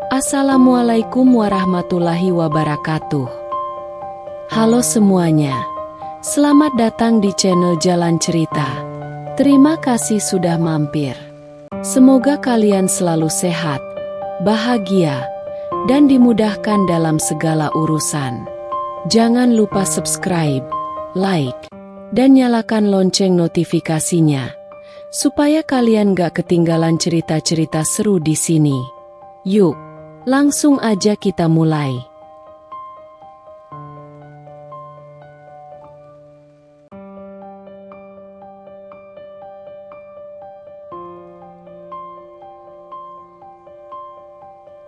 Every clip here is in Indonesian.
Assalamualaikum warahmatullahi wabarakatuh. Halo semuanya, selamat datang di channel Jalan Cerita. Terima kasih sudah mampir. Semoga kalian selalu sehat, bahagia, dan dimudahkan dalam segala urusan. Jangan lupa subscribe, like, dan nyalakan lonceng notifikasinya, supaya kalian gak ketinggalan cerita-cerita seru di sini. Yuk, langsung aja kita mulai.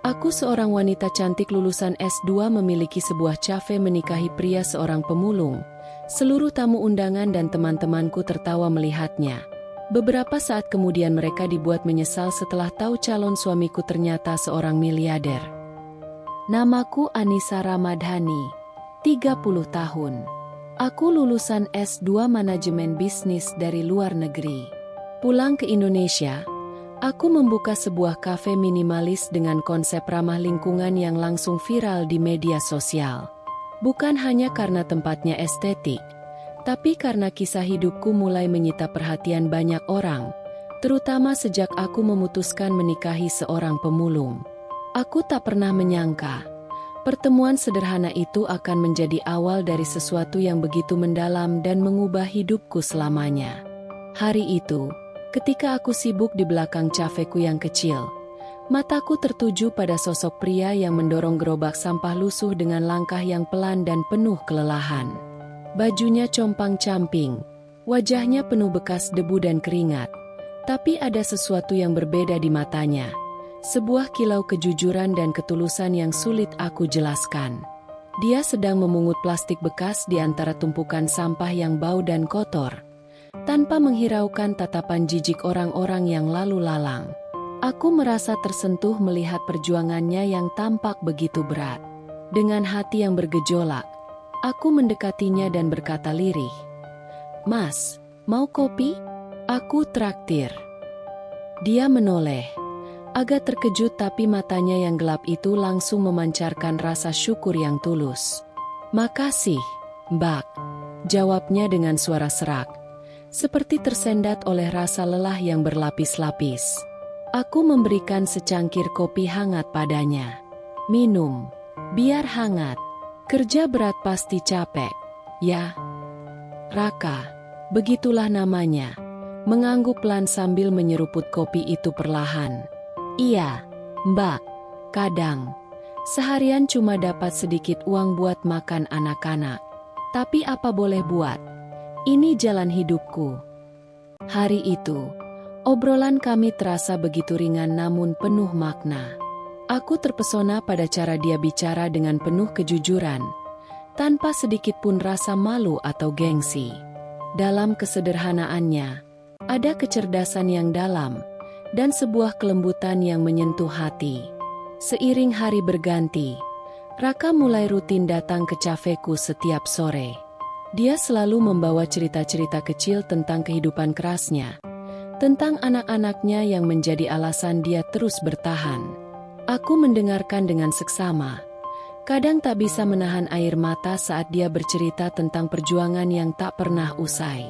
Aku seorang wanita cantik lulusan S2 memiliki sebuah cafe menikahi pria seorang pemulung. Seluruh tamu undangan dan teman-temanku tertawa melihatnya. Beberapa saat kemudian mereka dibuat menyesal setelah tahu calon suamiku ternyata seorang miliarder. Namaku Anissa Ramadhani, 30 tahun. Aku lulusan S2 Manajemen Bisnis dari luar negeri. Pulang ke Indonesia, aku membuka sebuah kafe minimalis dengan konsep ramah lingkungan yang langsung viral di media sosial. Bukan hanya karena tempatnya estetik, tapi karena kisah hidupku mulai menyita perhatian banyak orang, terutama sejak aku memutuskan menikahi seorang pemulung. Aku tak pernah menyangka, pertemuan sederhana itu akan menjadi awal dari sesuatu yang begitu mendalam dan mengubah hidupku selamanya. Hari itu, ketika aku sibuk di belakang cafeku yang kecil, mataku tertuju pada sosok pria yang mendorong gerobak sampah lusuh dengan langkah yang pelan dan penuh kelelahan. Bajunya compang-camping, wajahnya penuh bekas debu dan keringat. Tapi ada sesuatu yang berbeda di matanya. Sebuah kilau kejujuran dan ketulusan yang sulit aku jelaskan. Dia sedang memungut plastik bekas di antara tumpukan sampah yang bau dan kotor, tanpa menghiraukan tatapan jijik orang-orang yang lalu lalang. Aku merasa tersentuh melihat perjuangannya yang tampak begitu berat. Dengan hati yang bergejolak, aku mendekatinya dan berkata lirih, "Mas, mau kopi? Aku traktir." Dia menoleh, agak terkejut tapi matanya yang gelap itu langsung memancarkan rasa syukur yang tulus. "Makasih, Mbak," jawabnya dengan suara serak, seperti tersendat oleh rasa lelah yang berlapis-lapis. Aku memberikan secangkir kopi hangat padanya. "Minum, biar hangat. Kerja berat pasti capek, ya?" Raka, begitulah namanya, mengangguk pelan sambil menyeruput kopi itu perlahan. "Iya, Mbak, kadang seharian cuma dapat sedikit uang buat makan anak-anak. Tapi apa boleh buat, ini jalan hidupku." Hari itu, obrolan kami terasa begitu ringan namun penuh makna. Aku terpesona pada cara dia bicara dengan penuh kejujuran, tanpa sedikit pun rasa malu atau gengsi. Dalam kesederhanaannya, ada kecerdasan yang dalam, dan sebuah kelembutan yang menyentuh hati. Seiring hari berganti, Raka mulai rutin datang ke cafeku setiap sore. Dia selalu membawa cerita-cerita kecil tentang kehidupan kerasnya, tentang anak-anaknya yang menjadi alasan dia terus bertahan. Aku mendengarkan dengan seksama, kadang tak bisa menahan air mata saat dia bercerita tentang perjuangan yang tak pernah usai.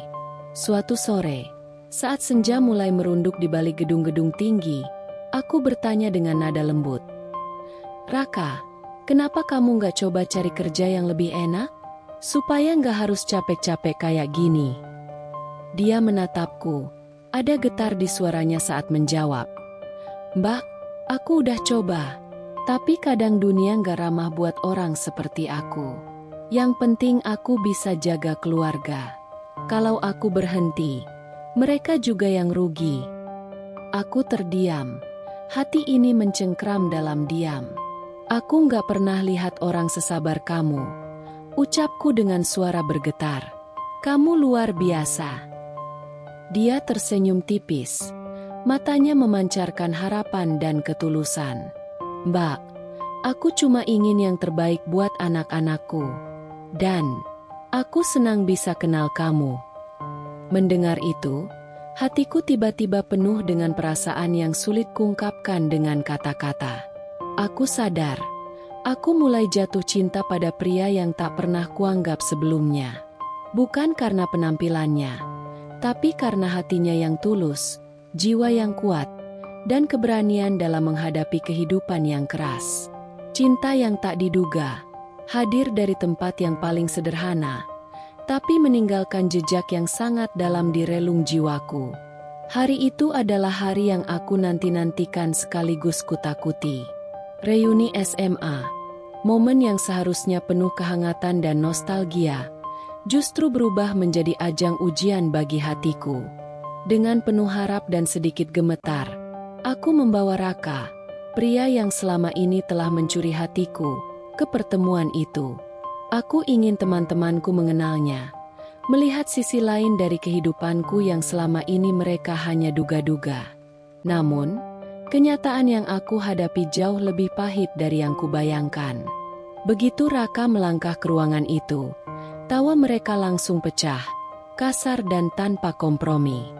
Suatu sore, saat senja mulai merunduk di balik gedung-gedung tinggi, aku bertanya dengan nada lembut, "Raka, kenapa kamu gak coba cari kerja yang lebih enak? Supaya gak harus capek-capek kayak gini." Dia menatapku, ada getar di suaranya saat menjawab, "Mbak, aku udah coba, tapi kadang dunia gak ramah buat orang seperti aku. Yang penting aku bisa jaga keluarga. Kalau aku berhenti, mereka juga yang rugi." Aku terdiam, hati ini mencengkram dalam diam. "Aku gak pernah lihat orang sesabar kamu," ucapku dengan suara bergetar. "Kamu luar biasa." Dia tersenyum tipis, matanya memancarkan harapan dan ketulusan. "Mbak, aku cuma ingin yang terbaik buat anak-anakku. Dan aku senang bisa kenal kamu." Mendengar itu, hatiku tiba-tiba penuh dengan perasaan yang sulit kuungkapkan dengan kata-kata. Aku sadar, aku mulai jatuh cinta pada pria yang tak pernah kuanggap sebelumnya. Bukan karena penampilannya, tapi karena hatinya yang tulus, jiwa yang kuat, dan keberanian dalam menghadapi kehidupan yang keras. Cinta yang tak diduga, hadir dari tempat yang paling sederhana, tapi meninggalkan jejak yang sangat dalam di relung jiwaku. Hari itu adalah hari yang aku nanti-nantikan sekaligus kutakuti. Reuni SMA, momen yang seharusnya penuh kehangatan dan nostalgia, justru berubah menjadi ajang ujian bagi hatiku. Dengan penuh harap dan sedikit gemetar, aku membawa Raka, pria yang selama ini telah mencuri hatiku, ke pertemuan itu. Aku ingin teman-temanku mengenalnya, melihat sisi lain dari kehidupanku yang selama ini mereka hanya duga-duga. Namun, kenyataan yang aku hadapi jauh lebih pahit dari yang kubayangkan. Begitu Raka melangkah ke ruangan itu, tawa mereka langsung pecah, kasar dan tanpa kompromi.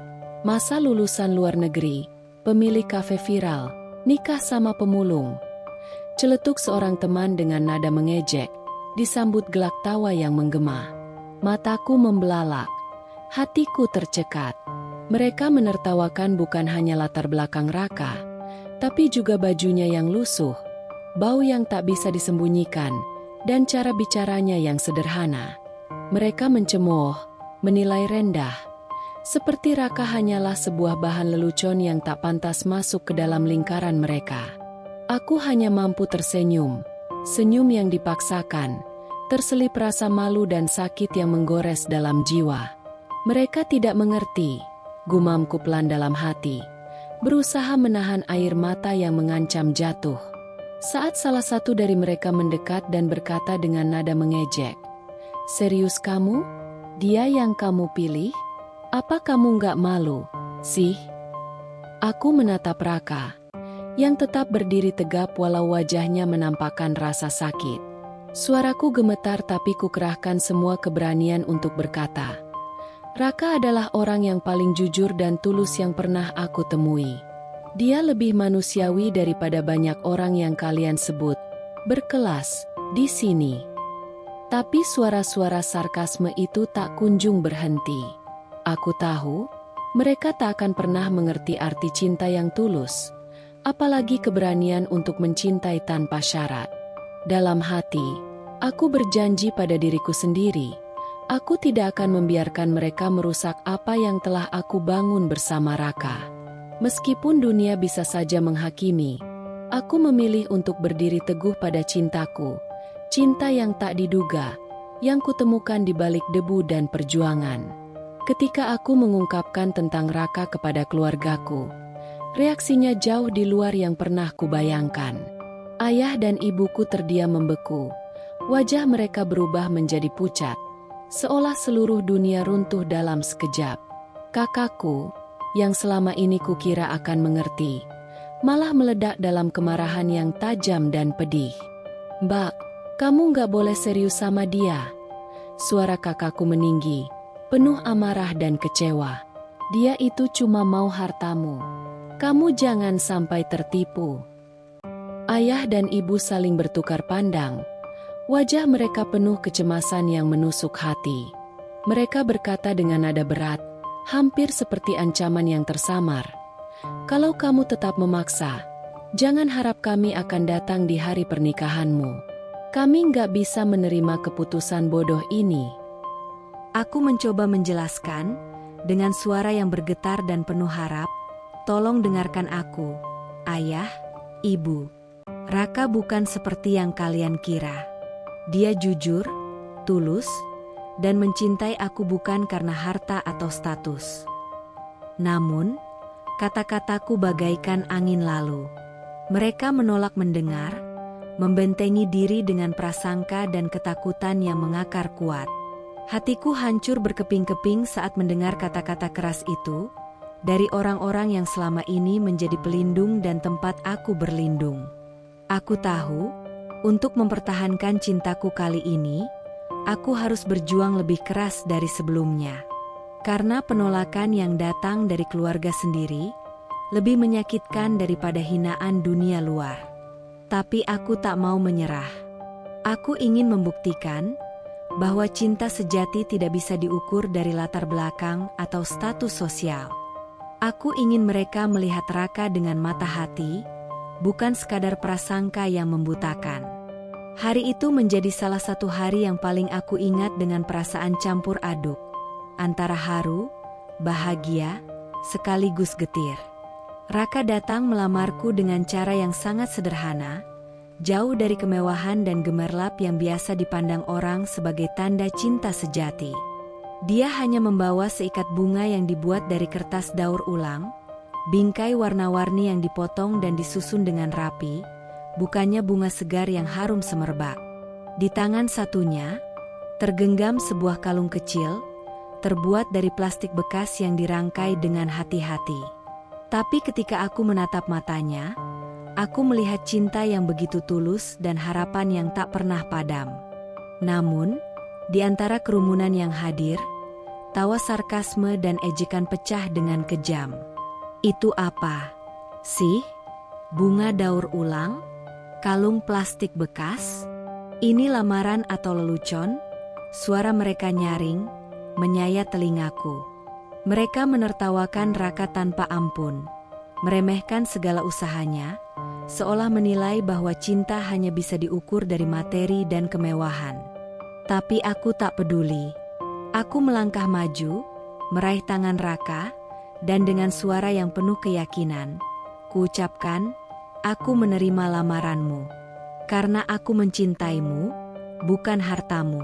Masa lulusan luar negeri, pemilik kafe viral, nikah sama pemulung. Celetuk seorang teman dengan nada mengejek, disambut gelak tawa yang menggema. Mataku membelalak, hatiku tercekat. Mereka menertawakan bukan hanya latar belakang Raka, tapi juga bajunya yang lusuh, bau yang tak bisa disembunyikan, dan cara bicaranya yang sederhana. Mereka mencemooh, menilai rendah, seperti Raka hanyalah sebuah bahan lelucon yang tak pantas masuk ke dalam lingkaran mereka. Aku hanya mampu tersenyum, senyum yang dipaksakan, terselip rasa malu dan sakit yang menggores dalam jiwa. Mereka tidak mengerti, gumamku pelan dalam hati, berusaha menahan air mata yang mengancam jatuh. Saat salah satu dari mereka mendekat dan berkata dengan nada mengejek, "Serius kamu? Dia yang kamu pilih? Apa kamu nggak malu, sih?" Aku menatap Raka, yang tetap berdiri tegap walau wajahnya menampakkan rasa sakit. Suaraku gemetar tapi kukerahkan semua keberanian untuk berkata, "Raka adalah orang yang paling jujur dan tulus yang pernah aku temui. Dia lebih manusiawi daripada banyak orang yang kalian sebut berkelas di sini." Tapi suara-suara sarkasme itu tak kunjung berhenti. Aku tahu, mereka tak akan pernah mengerti arti cinta yang tulus, apalagi keberanian untuk mencintai tanpa syarat. Dalam hati, aku berjanji pada diriku sendiri, aku tidak akan membiarkan mereka merusak apa yang telah aku bangun bersama Raka. Meskipun dunia bisa saja menghakimi, aku memilih untuk berdiri teguh pada cintaku, cinta yang tak diduga, yang kutemukan di balik debu dan perjuangan. Ketika aku mengungkapkan tentang Raka kepada keluargaku, reaksinya jauh di luar yang pernah kubayangkan. Ayah dan ibuku terdiam membeku, wajah mereka berubah menjadi pucat, seolah seluruh dunia runtuh dalam sekejap. Kakakku, yang selama ini kukira akan mengerti, malah meledak dalam kemarahan yang tajam dan pedih. "Mbak, kamu nggak boleh serius sama dia." Suara kakakku meninggi, penuh amarah dan kecewa. "Dia itu cuma mau hartamu. Kamu jangan sampai tertipu." Ayah dan ibu saling bertukar pandang. Wajah mereka penuh kecemasan yang menusuk hati. Mereka berkata dengan nada berat, hampir seperti ancaman yang tersamar, "Kalau kamu tetap memaksa, jangan harap kami akan datang di hari pernikahanmu. Kami nggak bisa menerima keputusan bodoh ini." Aku mencoba menjelaskan, dengan suara yang bergetar dan penuh harap, "Tolong dengarkan aku, ayah, ibu. Raka bukan seperti yang kalian kira. Dia jujur, tulus, dan mencintai aku bukan karena harta atau status." Namun, kata-kataku bagaikan angin lalu. Mereka menolak mendengar, membentengi diri dengan prasangka dan ketakutan yang mengakar kuat. Hatiku hancur berkeping-keping saat mendengar kata-kata keras itu dari orang-orang yang selama ini menjadi pelindung dan tempat aku berlindung. Aku tahu, untuk mempertahankan cintaku kali ini, aku harus berjuang lebih keras dari sebelumnya. Karena penolakan yang datang dari keluarga sendiri lebih menyakitkan daripada hinaan dunia luar. Tapi aku tak mau menyerah. Aku ingin membuktikan bahwa cinta sejati tidak bisa diukur dari latar belakang atau status sosial. Aku ingin mereka melihat Raka dengan mata hati, bukan sekadar prasangka yang membutakan. Hari itu menjadi salah satu hari yang paling aku ingat dengan perasaan campur aduk, antara haru, bahagia, sekaligus getir. Raka datang melamarku dengan cara yang sangat sederhana, jauh dari kemewahan dan gemerlap yang biasa dipandang orang sebagai tanda cinta sejati. Dia hanya membawa seikat bunga yang dibuat dari kertas daur ulang, bingkai warna-warni yang dipotong dan disusun dengan rapi, bukannya bunga segar yang harum semerbak. Di tangan satunya, tergenggam sebuah kalung kecil, terbuat dari plastik bekas yang dirangkai dengan hati-hati. Tapi ketika aku menatap matanya, aku melihat cinta yang begitu tulus dan harapan yang tak pernah padam. Namun, di antara kerumunan yang hadir, tawa sarkasme dan ejekan pecah dengan kejam. Itu apa sih? Bunga daur ulang? Kalung plastik bekas? Ini lamaran atau lelucon? Suara mereka nyaring, menyayat telingaku. Mereka menertawakan Raka tanpa ampun, meremehkan segala usahanya, seolah menilai bahwa cinta hanya bisa diukur dari materi dan kemewahan. Tapi aku tak peduli. Aku melangkah maju, meraih tangan Raka, dan dengan suara yang penuh keyakinan, kuucapkan, aku menerima lamaranmu. Karena aku mencintaimu, bukan hartamu.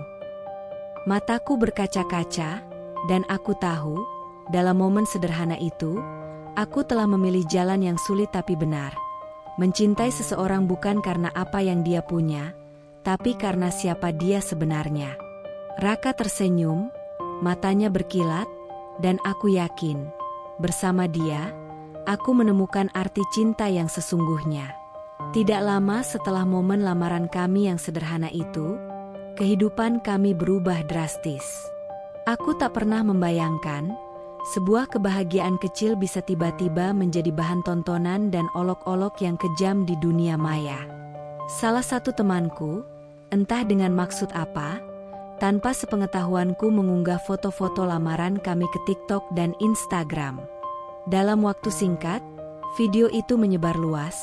Mataku berkaca-kaca, dan aku tahu, dalam momen sederhana itu, aku telah memilih jalan yang sulit tapi benar. Mencintai seseorang bukan karena apa yang dia punya, tapi karena siapa dia sebenarnya. Raka tersenyum, matanya berkilat, dan aku yakin, bersama dia, aku menemukan arti cinta yang sesungguhnya. Tidak lama setelah momen lamaran kami yang sederhana itu, kehidupan kami berubah drastis. Aku tak pernah membayangkan, sebuah kebahagiaan kecil bisa tiba-tiba menjadi bahan tontonan dan olok-olok yang kejam di dunia maya. Salah satu temanku, entah dengan maksud apa, tanpa sepengetahuanku mengunggah foto-foto lamaran kami ke TikTok dan Instagram. Dalam waktu singkat, video itu menyebar luas,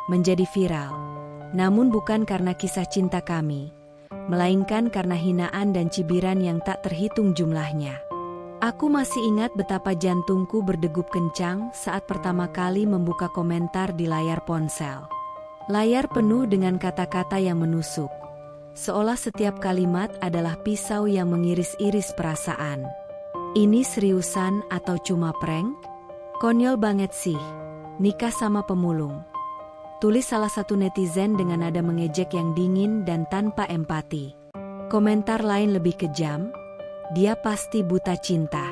menjadi viral. Namun bukan karena kisah cinta kami, melainkan karena hinaan dan cibiran yang tak terhitung jumlahnya. Aku masih ingat betapa jantungku berdegup kencang saat pertama kali membuka komentar di layar ponsel. Layar penuh dengan kata-kata yang menusuk, seolah setiap kalimat adalah pisau yang mengiris-iris perasaan. Ini seriusan atau cuma prank? Konyol banget sih, nikah sama pemulung. Tulis salah satu netizen dengan nada mengejek yang dingin dan tanpa empati. Komentar lain lebih kejam, dia pasti buta cinta.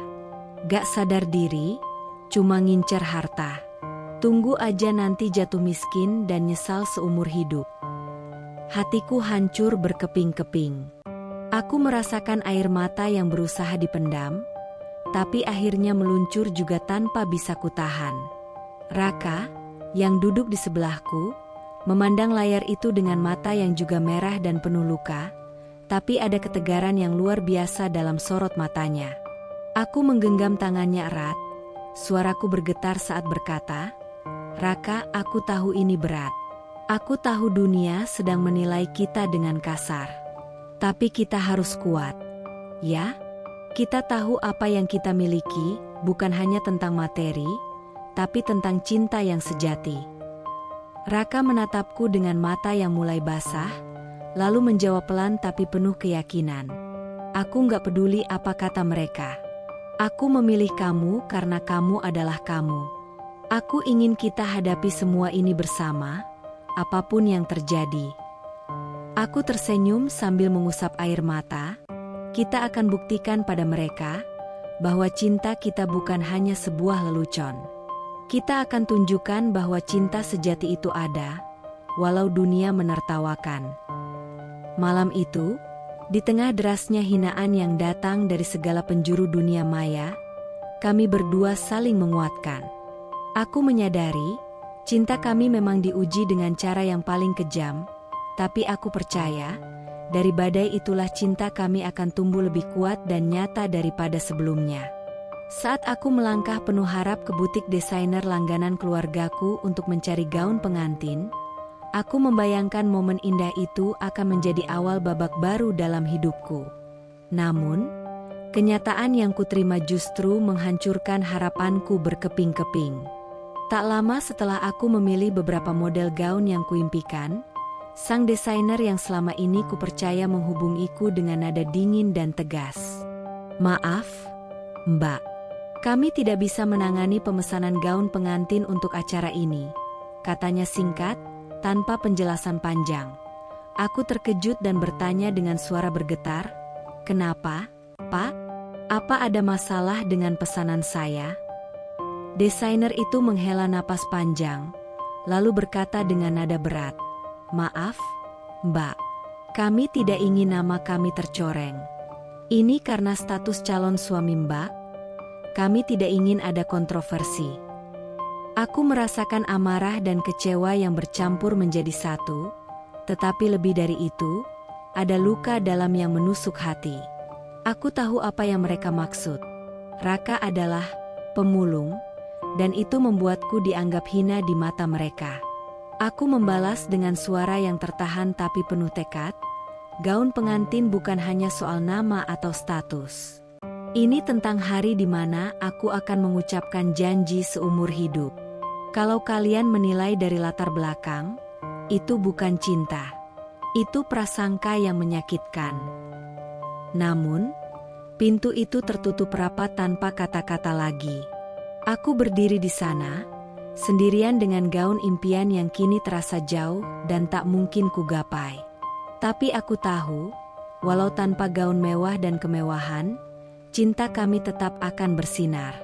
Gak sadar diri, cuma ngincer harta. Tunggu aja nanti jatuh miskin dan nyesal seumur hidup. Hatiku hancur berkeping-keping. Aku merasakan air mata yang berusaha dipendam, tapi akhirnya meluncur juga tanpa bisa kutahan. Raka, yang duduk di sebelahku, memandang layar itu dengan mata yang juga merah dan penuh luka, tapi ada ketegaran yang luar biasa dalam sorot matanya. Aku menggenggam tangannya erat, suaraku bergetar saat berkata, "Raka, aku tahu ini berat. Aku tahu dunia sedang menilai kita dengan kasar. Tapi kita harus kuat. Ya, kita tahu apa yang kita miliki, bukan hanya tentang materi, tapi tentang cinta yang sejati." Raka menatapku dengan mata yang mulai basah, lalu menjawab pelan tapi penuh keyakinan. "Aku gak peduli apa kata mereka. Aku memilih kamu karena kamu adalah kamu. Aku ingin kita hadapi semua ini bersama, apapun yang terjadi." Aku tersenyum sambil mengusap air mata. Kita akan buktikan pada mereka bahwa cinta kita bukan hanya sebuah lelucon. Kita akan tunjukkan bahwa cinta sejati itu ada, walau dunia menertawakan. Malam itu, di tengah derasnya hinaan yang datang dari segala penjuru dunia maya, kami berdua saling menguatkan. Aku menyadari, Cinta kami memang diuji dengan cara yang paling kejam, tapi aku percaya, dari badai itulah cinta kami akan tumbuh lebih kuat dan nyata daripada sebelumnya. Saat aku melangkah penuh harap ke butik desainer langganan keluargaku untuk mencari gaun pengantin, aku membayangkan momen indah itu akan menjadi awal babak baru dalam hidupku. Namun, kenyataan yang kuterima justru menghancurkan harapanku berkeping-keping. Tak lama setelah aku memilih beberapa model gaun yang kuimpikan, sang desainer yang selama ini kupercaya menghubungiku dengan nada dingin dan tegas. "Maaf, Mbak. Kami tidak bisa menangani pemesanan gaun pengantin untuk acara ini," katanya singkat, tanpa penjelasan panjang. Aku terkejut dan bertanya dengan suara bergetar, "Kenapa, Pak? Apa ada masalah dengan pesanan saya?" Desainer itu menghela napas panjang, lalu berkata dengan nada berat, "Maaf, Mbak. Kami tidak ingin nama kami tercoreng. Ini karena status calon suami Mbak. Kami tidak ingin ada kontroversi." Aku merasakan amarah dan kecewa yang bercampur menjadi satu, tetapi lebih dari itu, ada luka dalam yang menusuk hati. Aku tahu apa yang mereka maksud. Raka adalah pemulung, dan itu membuatku dianggap hina di mata mereka. Aku membalas dengan suara yang tertahan tapi penuh tekad, "Gaun pengantin bukan hanya soal nama atau status. Ini tentang hari di mana aku akan mengucapkan janji seumur hidup. Kalau kalian menilai dari latar belakang, itu bukan cinta. Itu prasangka yang menyakitkan." Namun, pintu itu tertutup rapat tanpa kata-kata lagi. Aku berdiri di sana, sendirian dengan gaun impian yang kini terasa jauh dan tak mungkin kugapai. Tapi aku tahu, walau tanpa gaun mewah dan kemewahan, cinta kami tetap akan bersinar.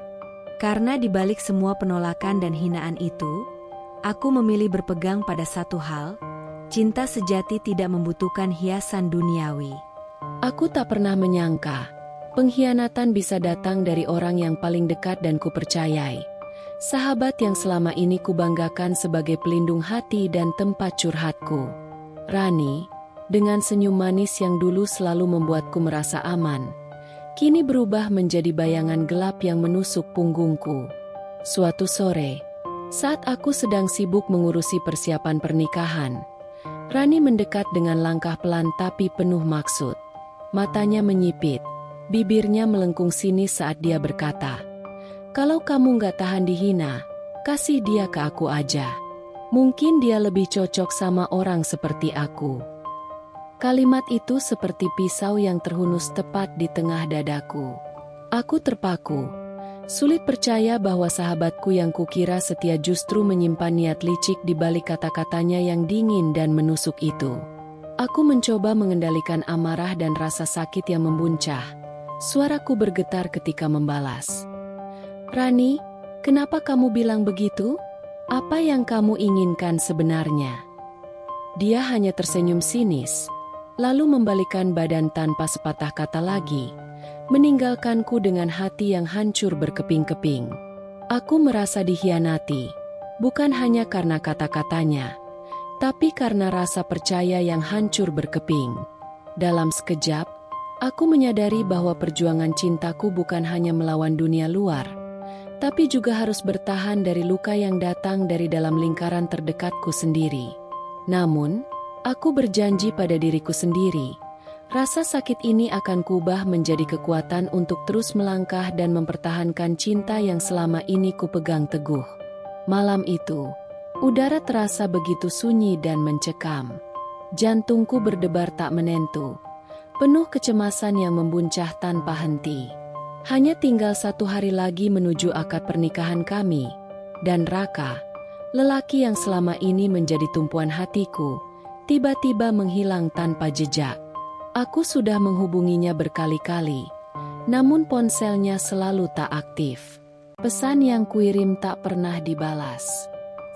Karena di balik semua penolakan dan hinaan itu, aku memilih berpegang pada satu hal, cinta sejati tidak membutuhkan hiasan duniawi. Aku tak pernah menyangka pengkhianatan bisa datang dari orang yang paling dekat dan kupercayai. Sahabat yang selama ini kubanggakan sebagai pelindung hati dan tempat curhatku. Rani, dengan senyum manis yang dulu selalu membuatku merasa aman, kini berubah menjadi bayangan gelap yang menusuk punggungku. Suatu sore, saat aku sedang sibuk mengurusi persiapan pernikahan, Rani mendekat dengan langkah pelan tapi penuh maksud. Matanya menyipit. Bibirnya melengkung sinis saat dia berkata, "Kalau kamu gak tahan dihina, kasih dia ke aku aja. Mungkin dia lebih cocok sama orang seperti aku." Kalimat itu seperti pisau yang terhunus tepat di tengah dadaku. Aku terpaku. Sulit percaya bahwa sahabatku yang kukira setia justru menyimpan niat licik di balik kata-katanya yang dingin dan menusuk itu. Aku mencoba mengendalikan amarah dan rasa sakit yang membuncah. Suaraku bergetar ketika membalas. "Rani, kenapa kamu bilang begitu? Apa yang kamu inginkan sebenarnya?" Dia hanya tersenyum sinis, lalu membalikkan badan tanpa sepatah kata lagi, meninggalkanku dengan hati yang hancur berkeping-keping. Aku merasa dikhianati, bukan hanya karena kata-katanya, tapi karena rasa percaya yang hancur berkeping. Dalam sekejap, aku menyadari bahwa perjuangan cintaku bukan hanya melawan dunia luar, tapi juga harus bertahan dari luka yang datang dari dalam lingkaran terdekatku sendiri. Namun, aku berjanji pada diriku sendiri, rasa sakit ini akan kubah menjadi kekuatan untuk terus melangkah dan mempertahankan cinta yang selama ini kupegang teguh. Malam itu, udara terasa begitu sunyi dan mencekam. Jantungku berdebar tak menentu, penuh kecemasan yang membuncah tanpa henti. Hanya tinggal 1 hari lagi menuju akad pernikahan kami, dan Raka, lelaki yang selama ini menjadi tumpuan hatiku, tiba-tiba menghilang tanpa jejak. Aku sudah menghubunginya berkali-kali, namun ponselnya selalu tak aktif. Pesan yang kuirim tak pernah dibalas.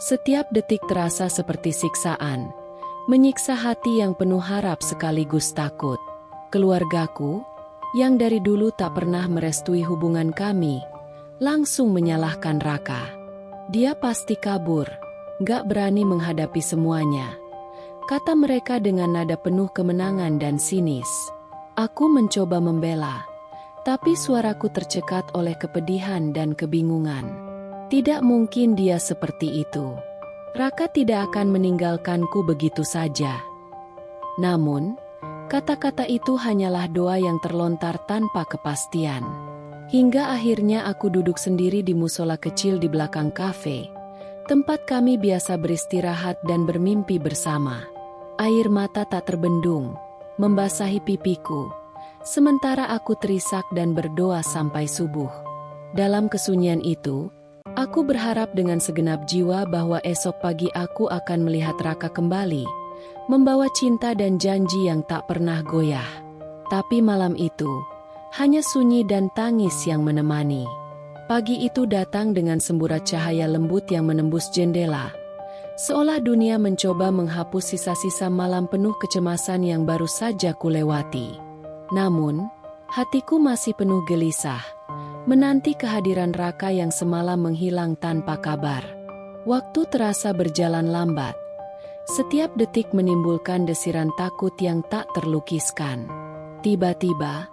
Setiap detik terasa seperti siksaan, menyiksa hati yang penuh harap sekaligus takut. Keluargaku, yang dari dulu tak pernah merestui hubungan kami, langsung menyalahkan Raka. Dia pasti kabur, gak berani menghadapi semuanya, kata mereka dengan nada penuh kemenangan dan sinis. Aku mencoba membela, tapi suaraku tercekat oleh kepedihan dan kebingungan. Tidak mungkin dia seperti itu. Raka tidak akan meninggalkanku begitu saja. Namun, kata-kata itu hanyalah doa yang terlontar tanpa kepastian. Hingga akhirnya aku duduk sendiri di musola kecil di belakang kafe, tempat kami biasa beristirahat dan bermimpi bersama. Air mata tak terbendung membasahi pipiku, sementara aku terisak dan berdoa sampai subuh. Dalam kesunyian itu, aku berharap dengan segenap jiwa bahwa esok pagi aku akan melihat Raka kembali, membawa cinta dan janji yang tak pernah goyah. Tapi malam itu, hanya sunyi dan tangis yang menemani. Pagi itu datang dengan semburat cahaya lembut yang menembus jendela, seolah dunia mencoba menghapus sisa-sisa malam penuh kecemasan yang baru saja kulewati. Namun, hatiku masih penuh gelisah, menanti kehadiran Raka yang semalam menghilang tanpa kabar. Waktu terasa berjalan lambat. Setiap detik menimbulkan desiran takut yang tak terlukiskan. Tiba-tiba,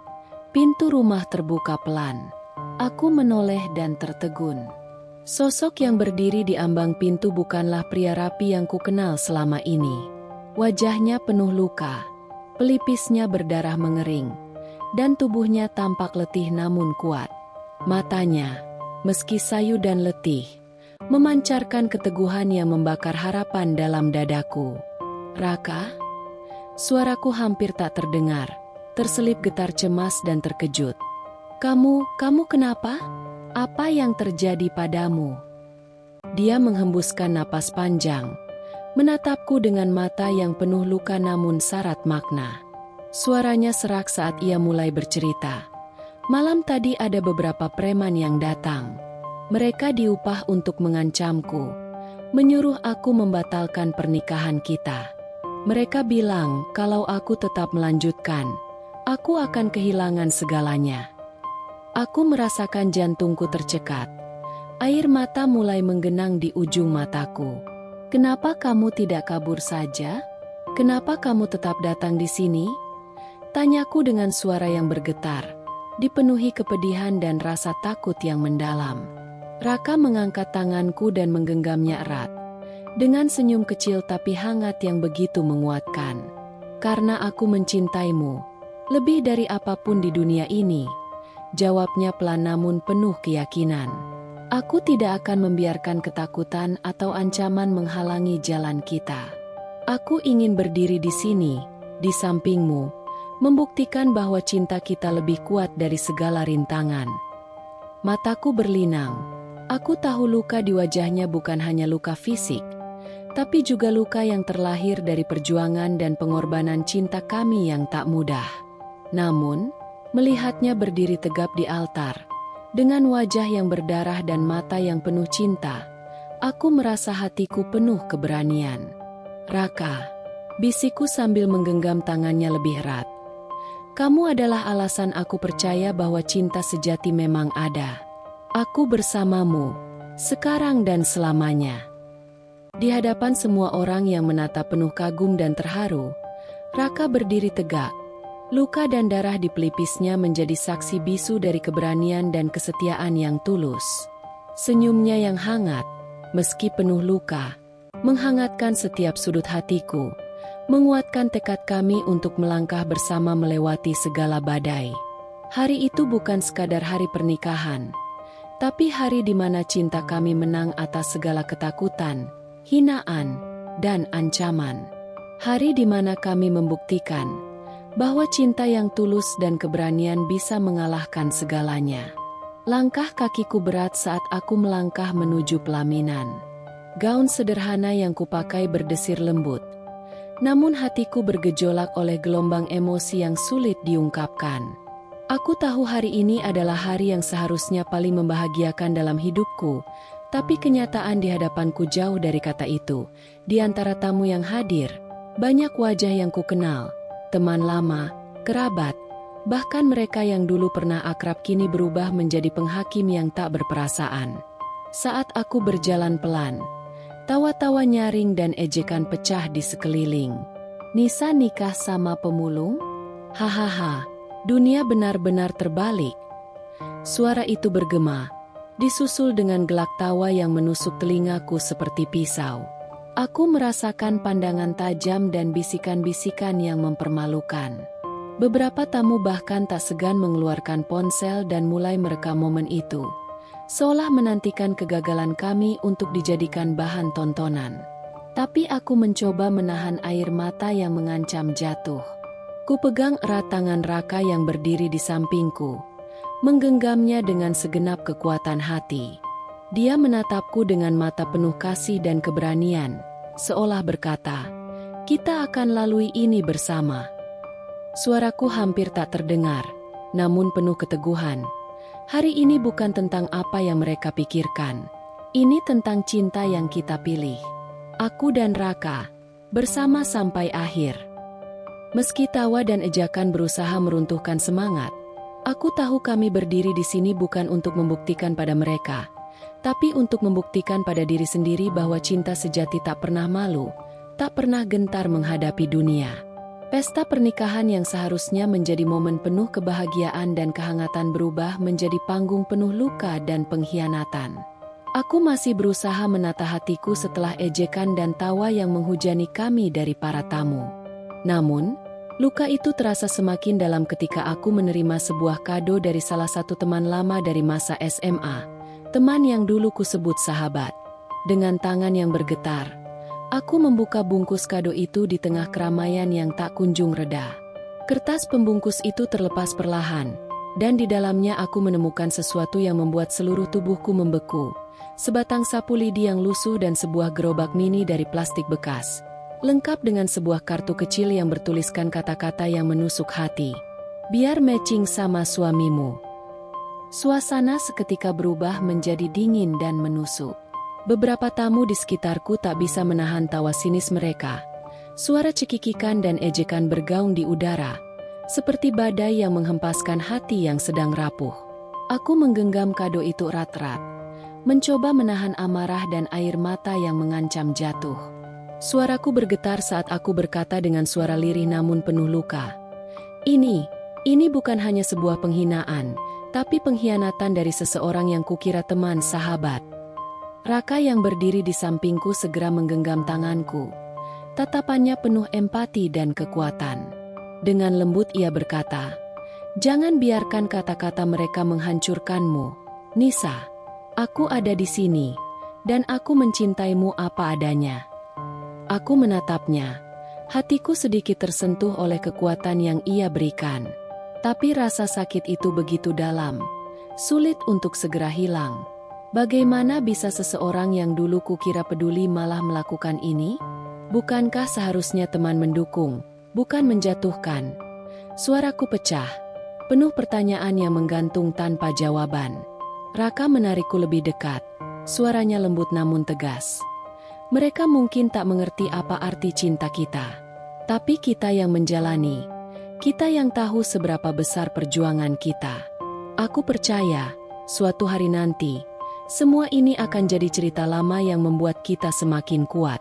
pintu rumah terbuka pelan. Aku menoleh dan tertegun. Sosok yang berdiri di ambang pintu bukanlah pria rapi yang kukenal selama ini. Wajahnya penuh luka, pelipisnya berdarah mengering, dan tubuhnya tampak letih namun kuat. Matanya, meski sayu dan letih, memancarkan keteguhan yang membakar harapan dalam dadaku. "Raka?" Suaraku hampir tak terdengar, terselip getar cemas dan terkejut. Kamu kenapa? Apa yang terjadi padamu?" Dia menghembuskan napas panjang, menatapku dengan mata yang penuh luka namun syarat makna. Suaranya serak saat ia mulai bercerita. Malam tadi ada beberapa preman yang datang. Mereka diupah untuk mengancamku, menyuruh aku membatalkan pernikahan kita. Mereka bilang kalau aku tetap melanjutkan, aku akan kehilangan segalanya. Aku merasakan jantungku tercekat. Air mata mulai menggenang di ujung mataku. "Kenapa kamu tidak kabur saja? Kenapa kamu tetap datang di sini?" Tanyaku dengan suara yang bergetar, dipenuhi kepedihan dan rasa takut yang mendalam. Raka mengangkat tanganku dan menggenggamnya erat, dengan senyum kecil tapi hangat yang begitu menguatkan. "Karena aku mencintaimu, lebih dari apapun di dunia ini," jawabnya pelan namun penuh keyakinan. "Aku tidak akan membiarkan ketakutan atau ancaman menghalangi jalan kita. Aku ingin berdiri di sini, di sampingmu, membuktikan bahwa cinta kita lebih kuat dari segala rintangan." Mataku berlinang. Aku tahu luka di wajahnya bukan hanya luka fisik, tapi juga luka yang terlahir dari perjuangan dan pengorbanan cinta kami yang tak mudah. Namun, melihatnya berdiri tegap di altar, dengan wajah yang berdarah dan mata yang penuh cinta, aku merasa hatiku penuh keberanian. "Raka," bisikku sambil menggenggam tangannya lebih erat. "Kamu adalah alasan aku percaya bahwa cinta sejati memang ada. Aku bersamamu, sekarang dan selamanya." Di hadapan semua orang yang menatap penuh kagum dan terharu, Raka berdiri tegak. Luka dan darah di pelipisnya menjadi saksi bisu dari keberanian dan kesetiaan yang tulus. Senyumnya yang hangat, meski penuh luka, menghangatkan setiap sudut hatiku, menguatkan tekad kami untuk melangkah bersama melewati segala badai. Hari itu bukan sekadar hari pernikahan, tapi hari di mana cinta kami menang atas segala ketakutan, hinaan, dan ancaman. Hari di mana kami membuktikan bahwa cinta yang tulus dan keberanian bisa mengalahkan segalanya. Langkah kakiku berat saat aku melangkah menuju pelaminan. Gaun sederhana yang kupakai berdesir lembut, namun hatiku bergejolak oleh gelombang emosi yang sulit diungkapkan. Aku tahu hari ini adalah hari yang seharusnya paling membahagiakan dalam hidupku, tapi kenyataan di hadapanku jauh dari kata itu. Di antara tamu yang hadir, banyak wajah yang kukenal, teman lama, kerabat, bahkan mereka yang dulu pernah akrab kini berubah menjadi penghakim yang tak berperasaan. Saat aku berjalan pelan, Tawa-tawa nyaring dan ejekan pecah di sekeliling. Nisa nikah sama pemulung? Hahaha, dunia benar-benar terbalik. Suara itu bergema, disusul dengan gelak tawa yang menusuk telingaku seperti pisau. Aku merasakan pandangan tajam dan bisikan-bisikan yang mempermalukan. Beberapa tamu bahkan tak segan mengeluarkan ponsel dan mulai merekam momen itu, seolah menantikan kegagalan kami untuk dijadikan bahan tontonan. Tapi aku mencoba menahan air mata yang mengancam jatuh. Ku pegang erat tangan Raka yang berdiri di sampingku, menggenggamnya dengan segenap kekuatan hati. Dia menatapku dengan mata penuh kasih dan keberanian, seolah berkata, "Kita akan lalui ini bersama." Suaraku hampir tak terdengar, namun penuh keteguhan. Hari ini bukan tentang apa yang mereka pikirkan. Ini tentang cinta yang kita pilih. Aku dan Raka, bersama sampai akhir. Meski tawa dan ejakan berusaha meruntuhkan semangat, aku tahu kami berdiri di sini bukan untuk membuktikan pada mereka, tapi untuk membuktikan pada diri sendiri bahwa cinta sejati tak pernah malu, tak pernah gentar menghadapi dunia. Pesta pernikahan yang seharusnya menjadi momen penuh kebahagiaan dan kehangatan berubah menjadi panggung penuh luka dan pengkhianatan. Aku masih berusaha menata hatiku setelah ejekan dan tawa yang menghujani kami dari para tamu. Namun, luka itu terasa semakin dalam ketika aku menerima sebuah kado dari salah satu teman lama dari masa SMA, teman yang dulu kusebut sahabat. Dengan tangan yang bergetar, aku membuka bungkus kado itu di tengah keramaian yang tak kunjung reda. Kertas pembungkus itu terlepas perlahan, dan di dalamnya aku menemukan sesuatu yang membuat seluruh tubuhku membeku. Sebatang sapu lidi yang lusuh dan sebuah gerobak mini dari plastik bekas, lengkap dengan sebuah kartu kecil yang bertuliskan kata-kata yang menusuk hati. "Biar matching sama suamimu." Suasana seketika berubah menjadi dingin dan menusuk. Beberapa tamu di sekitarku tak bisa menahan tawa sinis mereka. Suara cekikikan dan ejekan bergaung di udara, seperti badai yang menghempaskan hati yang sedang rapuh. Aku menggenggam kado itu erat-erat, mencoba menahan amarah dan air mata yang mengancam jatuh. Suaraku bergetar saat aku berkata dengan suara lirih namun penuh luka. Ini bukan hanya sebuah penghinaan, tapi pengkhianatan dari seseorang yang kukira teman sahabat." Raka yang berdiri di sampingku segera menggenggam tanganku. Tatapannya penuh empati dan kekuatan. Dengan lembut ia berkata, "Jangan biarkan kata-kata mereka menghancurkanmu, Nisa. Aku ada di sini, dan aku mencintaimu apa adanya." Aku menatapnya, hatiku sedikit tersentuh oleh kekuatan yang ia berikan. Tapi rasa sakit itu begitu dalam, sulit untuk segera hilang. Bagaimana bisa seseorang yang dulu kukira peduli malah melakukan ini? Bukankah seharusnya teman mendukung, bukan menjatuhkan? Suaraku pecah, penuh pertanyaan yang menggantung tanpa jawaban. Raka menarikku lebih dekat, suaranya lembut namun tegas. "Mereka mungkin tak mengerti apa arti cinta kita. Tapi kita yang menjalani, kita yang tahu seberapa besar perjuangan kita. Aku percaya, suatu hari nanti, semua ini akan jadi cerita lama yang membuat kita semakin kuat."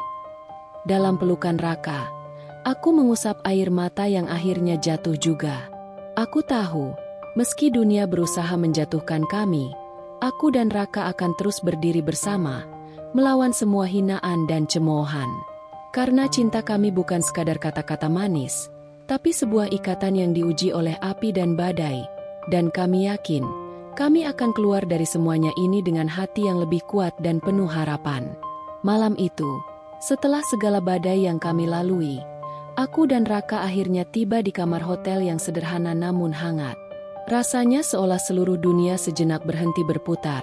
Dalam pelukan Raka, aku mengusap air mata yang akhirnya jatuh juga. Aku tahu, meski dunia berusaha menjatuhkan kami, aku dan Raka akan terus berdiri bersama, melawan semua hinaan dan cemoohan. Karena cinta kami bukan sekadar kata-kata manis, tapi sebuah ikatan yang diuji oleh api dan badai, dan kami yakin, kami akan keluar dari semuanya ini dengan hati yang lebih kuat dan penuh harapan. Malam itu, setelah segala badai yang kami lalui, aku dan Raka akhirnya tiba di kamar hotel yang sederhana namun hangat. Rasanya seolah seluruh dunia sejenak berhenti berputar,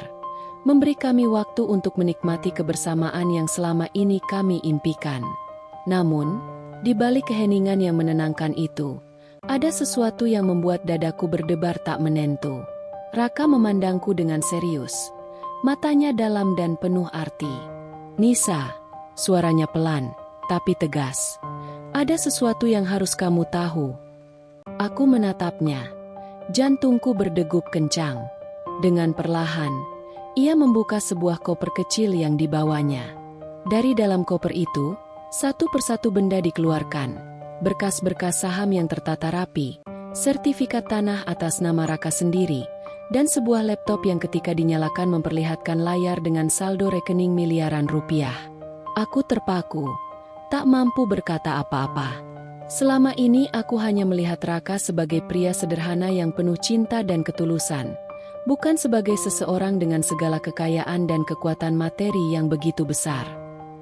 memberi kami waktu untuk menikmati kebersamaan yang selama ini kami impikan. Namun, di balik keheningan yang menenangkan itu, ada sesuatu yang membuat dadaku berdebar tak menentu. Raka memandangku dengan serius, matanya dalam dan penuh arti. "Nisa," suaranya pelan, tapi tegas. "Ada sesuatu yang harus kamu tahu." Aku menatapnya. Jantungku berdegup kencang. Dengan perlahan, ia membuka sebuah koper kecil yang dibawanya. Dari dalam koper itu, satu persatu benda dikeluarkan. Berkas-berkas saham yang tertata rapi, sertifikat tanah atas nama Raka sendiri, dan sebuah laptop yang ketika dinyalakan memperlihatkan layar dengan saldo rekening miliaran rupiah. Aku terpaku, tak mampu berkata apa-apa. Selama ini aku hanya melihat Raka sebagai pria sederhana yang penuh cinta dan ketulusan, bukan sebagai seseorang dengan segala kekayaan dan kekuatan materi yang begitu besar.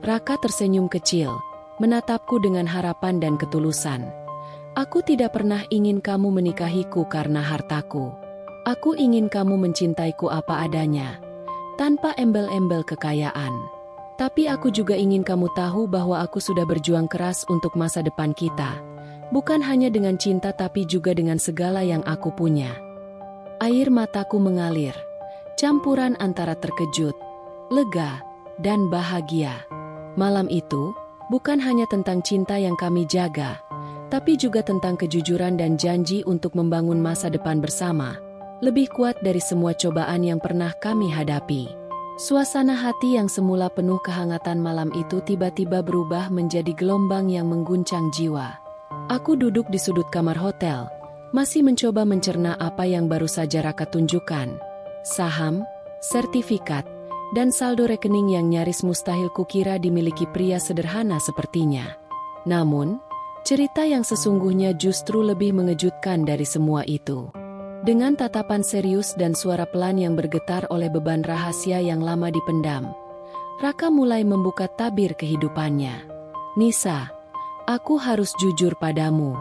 Raka tersenyum kecil, menatapku dengan harapan dan ketulusan. Aku tidak pernah ingin kamu menikahiku karena hartaku. Aku ingin kamu mencintaiku apa adanya, tanpa embel-embel kekayaan. Tapi aku juga ingin kamu tahu bahwa aku sudah berjuang keras untuk masa depan kita. Bukan hanya dengan cinta tapi juga dengan segala yang aku punya. Air mataku mengalir, campuran antara terkejut, lega, dan bahagia. Malam itu, bukan hanya tentang cinta yang kami jaga, tapi juga tentang kejujuran dan janji untuk membangun masa depan bersama. Lebih kuat dari semua cobaan yang pernah kami hadapi. Suasana hati yang semula penuh kehangatan malam itu tiba-tiba berubah menjadi gelombang yang mengguncang jiwa. Aku duduk di sudut kamar hotel, masih mencoba mencerna apa yang baru saja Raka tunjukkan. Saham, sertifikat, dan saldo rekening yang nyaris mustahil kukira dimiliki pria sederhana sepertinya. Namun, cerita yang sesungguhnya justru lebih mengejutkan dari semua itu. Dengan tatapan serius dan suara pelan yang bergetar oleh beban rahasia yang lama dipendam, Raka mulai membuka tabir kehidupannya. Nisa, aku harus jujur padamu.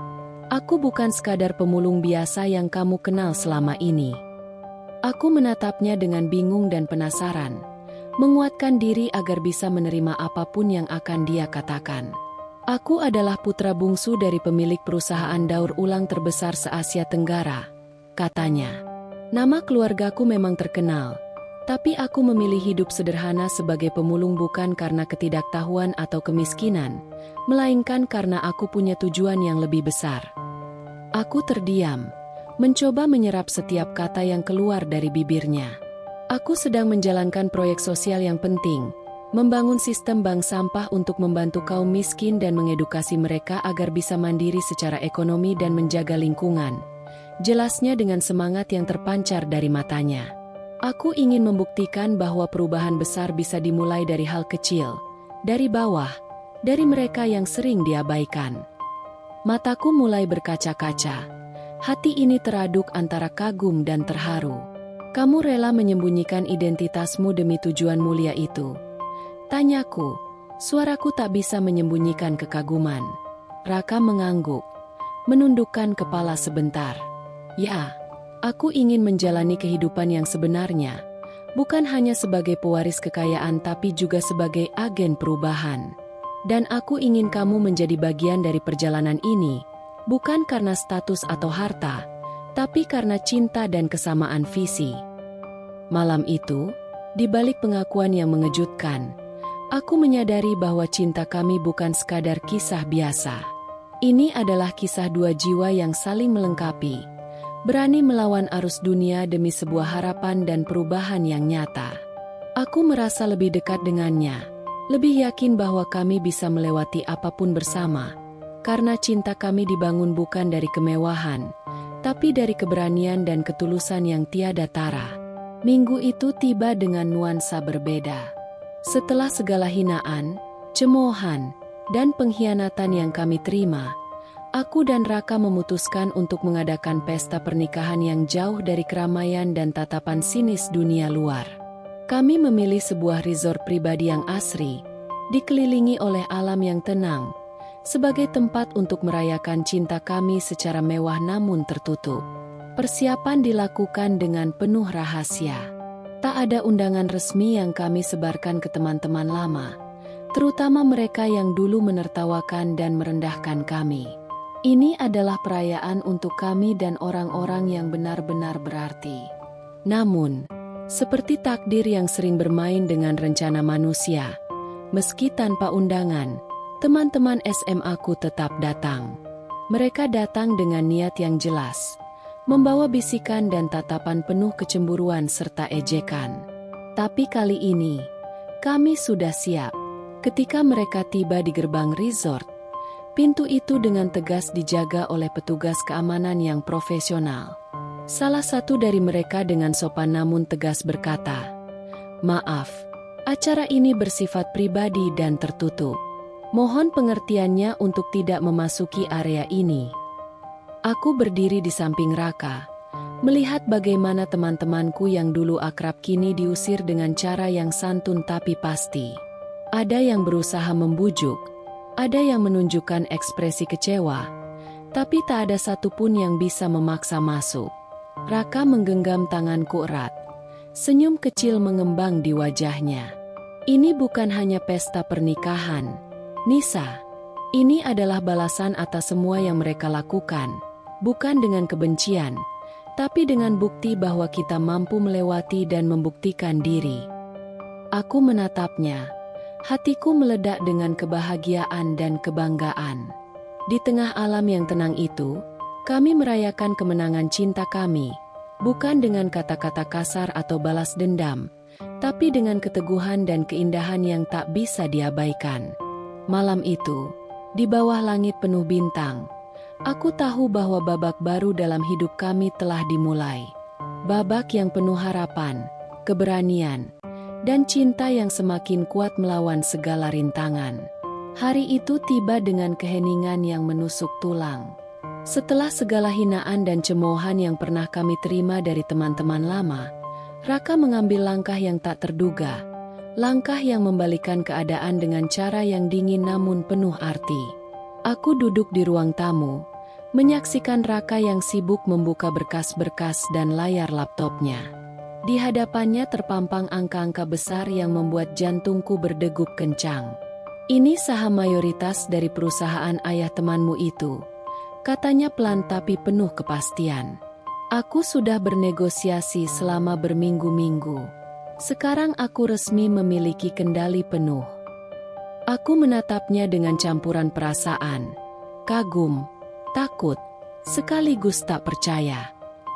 Aku bukan sekadar pemulung biasa yang kamu kenal selama ini. Aku menatapnya dengan bingung dan penasaran, menguatkan diri agar bisa menerima apapun yang akan dia katakan. Aku adalah putra bungsu dari pemilik perusahaan daur ulang terbesar se-Asia Tenggara, katanya. Nama keluargaku memang terkenal, tapi aku memilih hidup sederhana sebagai pemulung bukan karena ketidaktahuan atau kemiskinan, melainkan karena aku punya tujuan yang lebih besar. Aku terdiam, mencoba menyerap setiap kata yang keluar dari bibirnya. Aku sedang menjalankan proyek sosial yang penting, membangun sistem bank sampah untuk membantu kaum miskin dan mengedukasi mereka agar bisa mandiri secara ekonomi dan menjaga lingkungan. Jelasnya dengan semangat yang terpancar dari matanya. Aku ingin membuktikan bahwa perubahan besar bisa dimulai dari hal kecil, dari bawah, dari mereka yang sering diabaikan. Mataku mulai berkaca-kaca. Hati ini teraduk antara kagum dan terharu. Kamu rela menyembunyikan identitasmu demi tujuan mulia itu? Tanyaku. Suaraku tak bisa menyembunyikan kekaguman. Raka mengangguk, menundukkan kepala sebentar. Ya, aku ingin menjalani kehidupan yang sebenarnya, bukan hanya sebagai pewaris kekayaan tapi juga sebagai agen perubahan. Dan aku ingin kamu menjadi bagian dari perjalanan ini, bukan karena status atau harta, tapi karena cinta dan kesamaan visi. Malam itu, di balik pengakuan yang mengejutkan, aku menyadari bahwa cinta kami bukan sekadar kisah biasa. Ini adalah kisah dua jiwa yang saling melengkapi, berani melawan arus dunia demi sebuah harapan dan perubahan yang nyata. Aku merasa lebih dekat dengannya, lebih yakin bahwa kami bisa melewati apapun bersama, karena cinta kami dibangun bukan dari kemewahan, tapi dari keberanian dan ketulusan yang tiada tara. Minggu itu tiba dengan nuansa berbeda. Setelah segala hinaan, cemoohan, dan pengkhianatan yang kami terima, aku dan Raka memutuskan untuk mengadakan pesta pernikahan yang jauh dari keramaian dan tatapan sinis dunia luar. Kami memilih sebuah resort pribadi yang asri, dikelilingi oleh alam yang tenang, sebagai tempat untuk merayakan cinta kami secara mewah namun tertutup. Persiapan dilakukan dengan penuh rahasia. Tak ada undangan resmi yang kami sebarkan ke teman-teman lama, terutama mereka yang dulu menertawakan dan merendahkan kami. Ini adalah perayaan untuk kami dan orang-orang yang benar-benar berarti. Namun, seperti takdir yang sering bermain dengan rencana manusia, meski tanpa undangan, teman-teman SMA-ku tetap datang. Mereka datang dengan niat yang jelas, membawa bisikan dan tatapan penuh kecemburuan serta ejekan. Tapi kali ini, kami sudah siap. Ketika mereka tiba di gerbang resort, pintu itu dengan tegas dijaga oleh petugas keamanan yang profesional. Salah satu dari mereka dengan sopan namun tegas berkata, "Maaf, acara ini bersifat pribadi dan tertutup. Mohon pengertiannya untuk tidak memasuki area ini." Aku berdiri di samping Raka, melihat bagaimana teman-temanku yang dulu akrab kini diusir dengan cara yang santun tapi pasti. Ada yang berusaha membujuk, ada yang menunjukkan ekspresi kecewa, tapi tak ada satupun yang bisa memaksa masuk. Raka menggenggam tanganku erat. Senyum kecil mengembang di wajahnya. Ini bukan hanya pesta pernikahan, Nisa. Ini adalah balasan atas semua yang mereka lakukan, bukan dengan kebencian, tapi dengan bukti bahwa kita mampu melewati dan membuktikan diri. Aku menatapnya. Hatiku meledak dengan kebahagiaan dan kebanggaan. Di tengah alam yang tenang itu, kami merayakan kemenangan cinta kami, bukan dengan kata-kata kasar atau balas dendam, tapi dengan keteguhan dan keindahan yang tak bisa diabaikan. Malam itu, di bawah langit penuh bintang, aku tahu bahwa babak baru dalam hidup kami telah dimulai. Babak yang penuh harapan, keberanian, dan cinta yang semakin kuat melawan segala rintangan. Hari itu tiba dengan keheningan yang menusuk tulang. Setelah segala hinaan dan cemoohan yang pernah kami terima dari teman-teman lama, Raka mengambil langkah yang tak terduga. Langkah yang membalikkan keadaan dengan cara yang dingin namun penuh arti. Aku duduk di ruang tamu, menyaksikan Raka yang sibuk membuka berkas-berkas dan layar laptopnya. Di hadapannya terpampang angka-angka besar yang membuat jantungku berdegup kencang. "Ini saham mayoritas dari perusahaan ayah temanmu itu," katanya pelan tapi penuh kepastian. "Aku sudah bernegosiasi selama berminggu-minggu. Sekarang aku resmi memiliki kendali penuh." Aku menatapnya dengan campuran perasaan, kagum, takut, sekaligus tak percaya.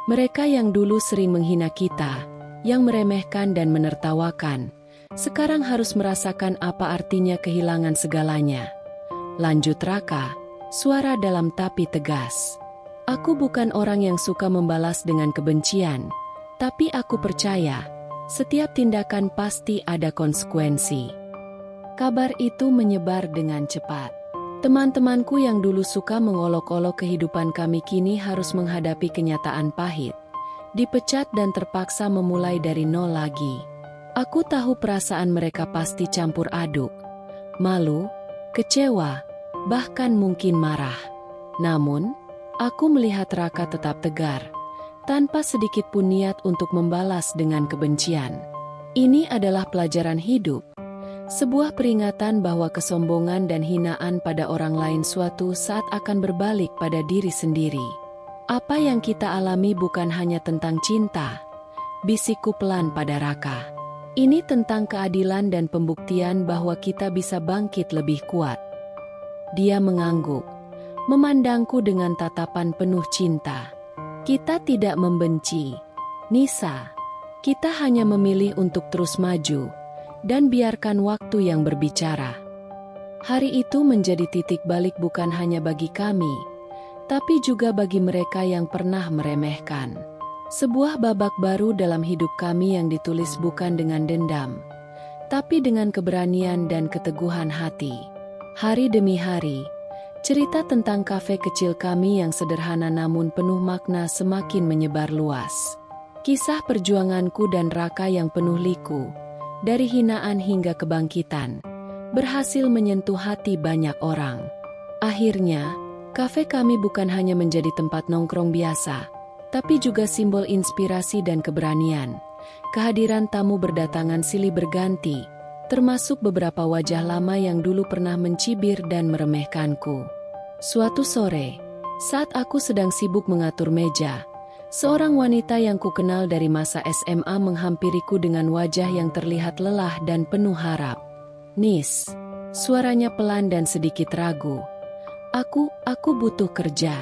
Mereka yang dulu sering menghina kita, yang meremehkan dan menertawakan, sekarang harus merasakan apa artinya kehilangan segalanya. Lanjut Raka, suara dalam tapi tegas. "Aku bukan orang yang suka membalas dengan kebencian, tapi aku percaya, setiap tindakan pasti ada konsekuensi." Kabar itu menyebar dengan cepat. Teman-temanku yang dulu suka mengolok-olok kehidupan kami kini harus menghadapi kenyataan pahit. Dipecat dan terpaksa memulai dari nol lagi. Aku tahu perasaan mereka pasti campur aduk. Malu, kecewa, bahkan mungkin marah. Namun, aku melihat Raka tetap tegar, tanpa sedikit pun niat untuk membalas dengan kebencian. Ini adalah pelajaran hidup. Sebuah peringatan bahwa kesombongan dan hinaan pada orang lain suatu saat akan berbalik pada diri sendiri. "Apa yang kita alami bukan hanya tentang cinta," bisikku pelan pada Raka. "Ini tentang keadilan dan pembuktian bahwa kita bisa bangkit lebih kuat." Dia mengangguk, memandangku dengan tatapan penuh cinta. "Kita tidak membenci, Nisa. Kita hanya memilih untuk terus maju, dan biarkan waktu yang berbicara." Hari itu menjadi titik balik bukan hanya bagi kami, tapi juga bagi mereka yang pernah meremehkan. Sebuah babak baru dalam hidup kami yang ditulis bukan dengan dendam, tapi dengan keberanian dan keteguhan hati. Hari demi hari, cerita tentang kafe kecil kami yang sederhana namun penuh makna semakin menyebar luas. Kisah perjuanganku dan Raka yang penuh liku, dari hinaan hingga kebangkitan, berhasil menyentuh hati banyak orang. Akhirnya, kafe kami bukan hanya menjadi tempat nongkrong biasa, tapi juga simbol inspirasi dan keberanian. Kehadiran tamu berdatangan silih berganti, termasuk beberapa wajah lama yang dulu pernah mencibir dan meremehkanku. Suatu sore, saat aku sedang sibuk mengatur meja, seorang wanita yang kukenal dari masa SMA menghampiriku dengan wajah yang terlihat lelah dan penuh harap. "Nis," suaranya pelan dan sedikit ragu. Aku butuh kerja.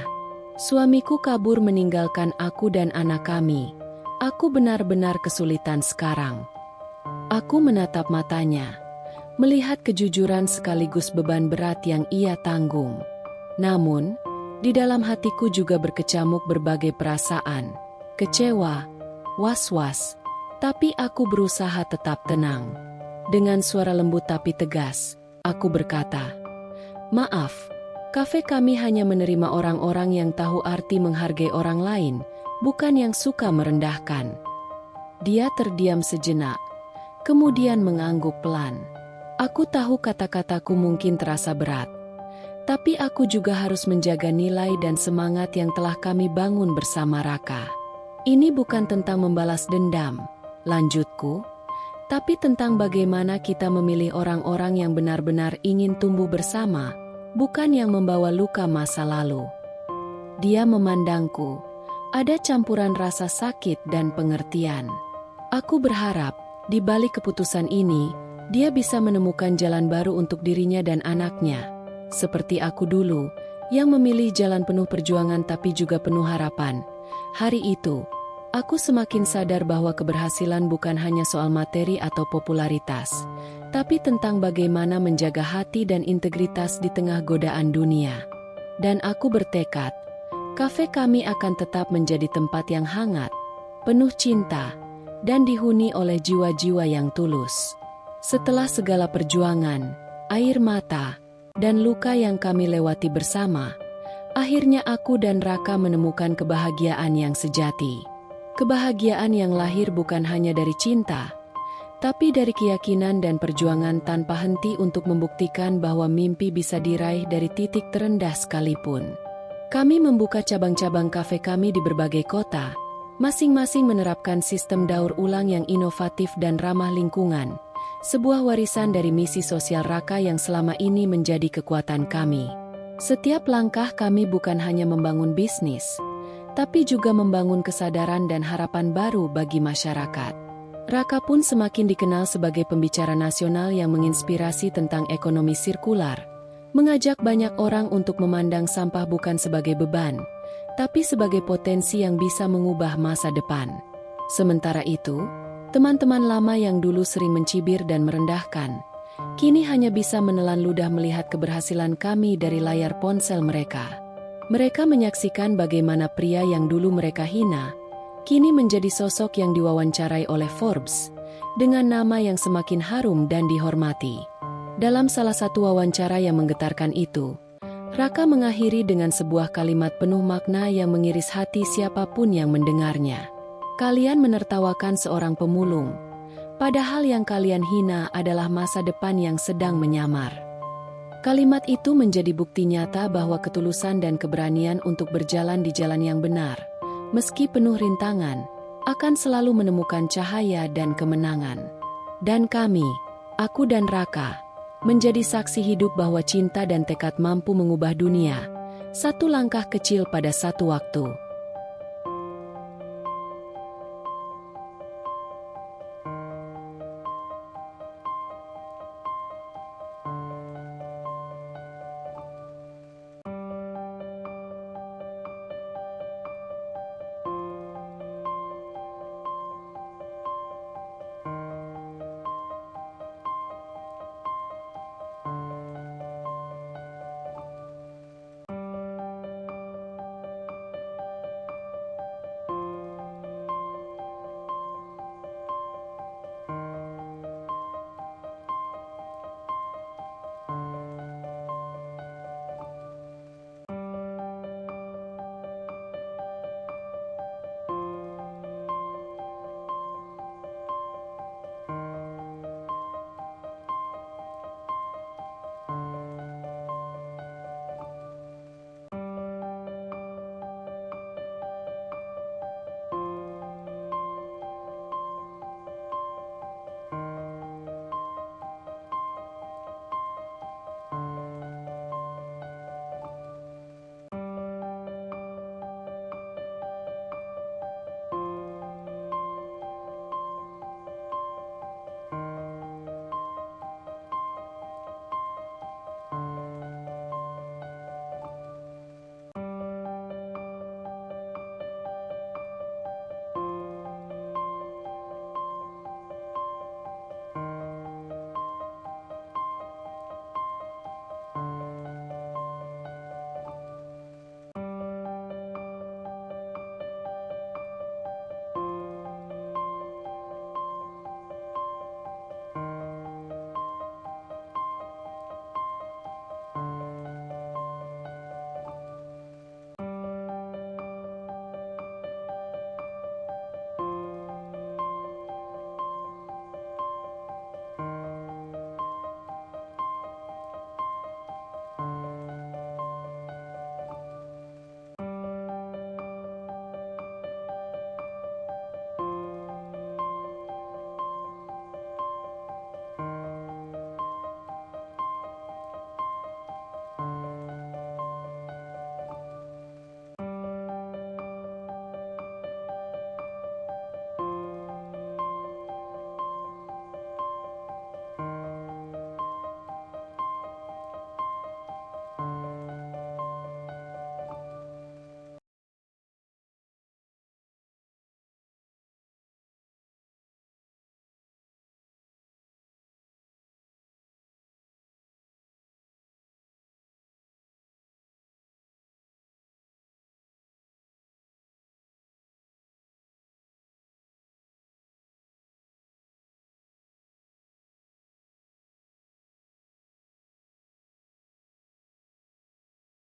Suamiku kabur meninggalkan aku dan anak kami. Aku benar-benar kesulitan sekarang." Aku menatap matanya. melihat kejujuran sekaligus beban berat yang ia tanggung. Namun, di dalam hatiku juga berkecamuk berbagai perasaan, kecewa, was-was, tapi aku berusaha tetap tenang. Dengan suara lembut tapi tegas, aku berkata, "Maaf, kafe kami hanya menerima orang-orang yang tahu arti menghargai orang lain, bukan yang suka merendahkan." Dia terdiam sejenak, kemudian mengangguk pelan. Aku tahu kata-kataku mungkin terasa berat, tapi aku juga harus menjaga nilai dan semangat yang telah kami bangun bersama Raka. Ini bukan tentang membalas dendam, lanjutku, tapi tentang bagaimana kita memilih orang-orang yang benar-benar ingin tumbuh bersama, bukan yang membawa luka masa lalu. Dia memandangku, ada campuran rasa sakit dan pengertian. Aku berharap, di balik keputusan ini, dia bisa menemukan jalan baru untuk dirinya dan anaknya. Seperti aku dulu, yang memilih jalan penuh perjuangan tapi juga penuh harapan. Hari itu, aku semakin sadar bahwa keberhasilan bukan hanya soal materi atau popularitas, tapi tentang bagaimana menjaga hati dan integritas di tengah godaan dunia. Dan aku bertekad, kafe kami akan tetap menjadi tempat yang hangat, penuh cinta, dan dihuni oleh jiwa-jiwa yang tulus. Setelah segala perjuangan, air mata, dan luka yang kami lewati bersama, akhirnya aku dan Raka menemukan kebahagiaan yang sejati. Kebahagiaan yang lahir bukan hanya dari cinta, tapi dari keyakinan dan perjuangan tanpa henti untuk membuktikan bahwa mimpi bisa diraih dari titik terendah sekalipun. Kami membuka cabang-cabang kafe kami di berbagai kota, masing-masing menerapkan sistem daur ulang yang inovatif dan ramah lingkungan. Sebuah warisan dari misi sosial Raka yang selama ini menjadi kekuatan kami. Setiap langkah kami bukan hanya membangun bisnis, tapi juga membangun kesadaran dan harapan baru bagi masyarakat. Raka pun semakin dikenal sebagai pembicara nasional yang menginspirasi tentang ekonomi sirkular, mengajak banyak orang untuk memandang sampah bukan sebagai beban, tapi sebagai potensi yang bisa mengubah masa depan. Sementara itu, teman-teman lama yang dulu sering mencibir dan merendahkan, kini hanya bisa menelan ludah melihat keberhasilan kami dari layar ponsel mereka. Mereka menyaksikan bagaimana pria yang dulu mereka hina, kini menjadi sosok yang diwawancarai oleh Forbes, dengan nama yang semakin harum dan dihormati. Dalam salah satu wawancara yang menggetarkan itu, Raka mengakhiri dengan sebuah kalimat penuh makna yang mengiris hati siapapun yang mendengarnya. "Kalian menertawakan seorang pemulung, padahal yang kalian hina adalah masa depan yang sedang menyamar." Kalimat itu menjadi bukti nyata bahwa ketulusan dan keberanian untuk berjalan di jalan yang benar, meski penuh rintangan, akan selalu menemukan cahaya dan kemenangan. Dan kami, aku dan Raka, menjadi saksi hidup bahwa cinta dan tekad mampu mengubah dunia, satu langkah kecil pada satu waktu.